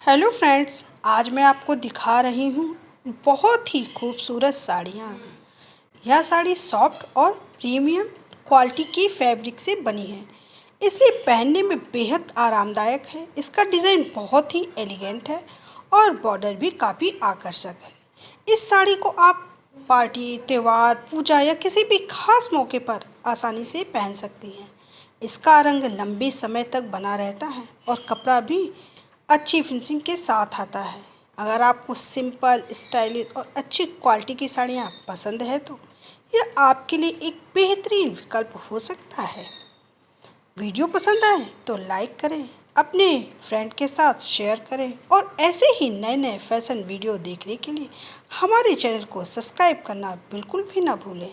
Hello friends, आज मैं आपको दिखा रही हूँ बहुत ही खूबसूरत साड़ियाँ। यह साड़ी सॉफ्ट और प्रीमियम क्वालिटी की फैब्रिक से बनी है, इसलिए पहनने में बेहद आरामदायक है। इसका डिज़ाइन बहुत ही एलिगेंट है और बॉर्डर भी काफ़ी आकर्षक है। इस साड़ी को आप पार्टी, त्यौहार, पूजा या किसी भी खास मौके पर आसानी से पहन सकती हैं। इसका रंग लंबे समय तक बना रहता है और कपड़ा भी अच्छी फिनिशिंग के साथ आता है। अगर आपको सिंपल, स्टाइलिश और अच्छी क्वालिटी की साड़ियाँ पसंद है तो यह आपके लिए एक बेहतरीन विकल्प हो सकता है। वीडियो पसंद आए तो लाइक करें, अपने फ्रेंड के साथ शेयर करें और ऐसे ही नए नए फैशन वीडियो देखने के लिए हमारे चैनल को सब्सक्राइब करना बिल्कुल भी ना भूलें।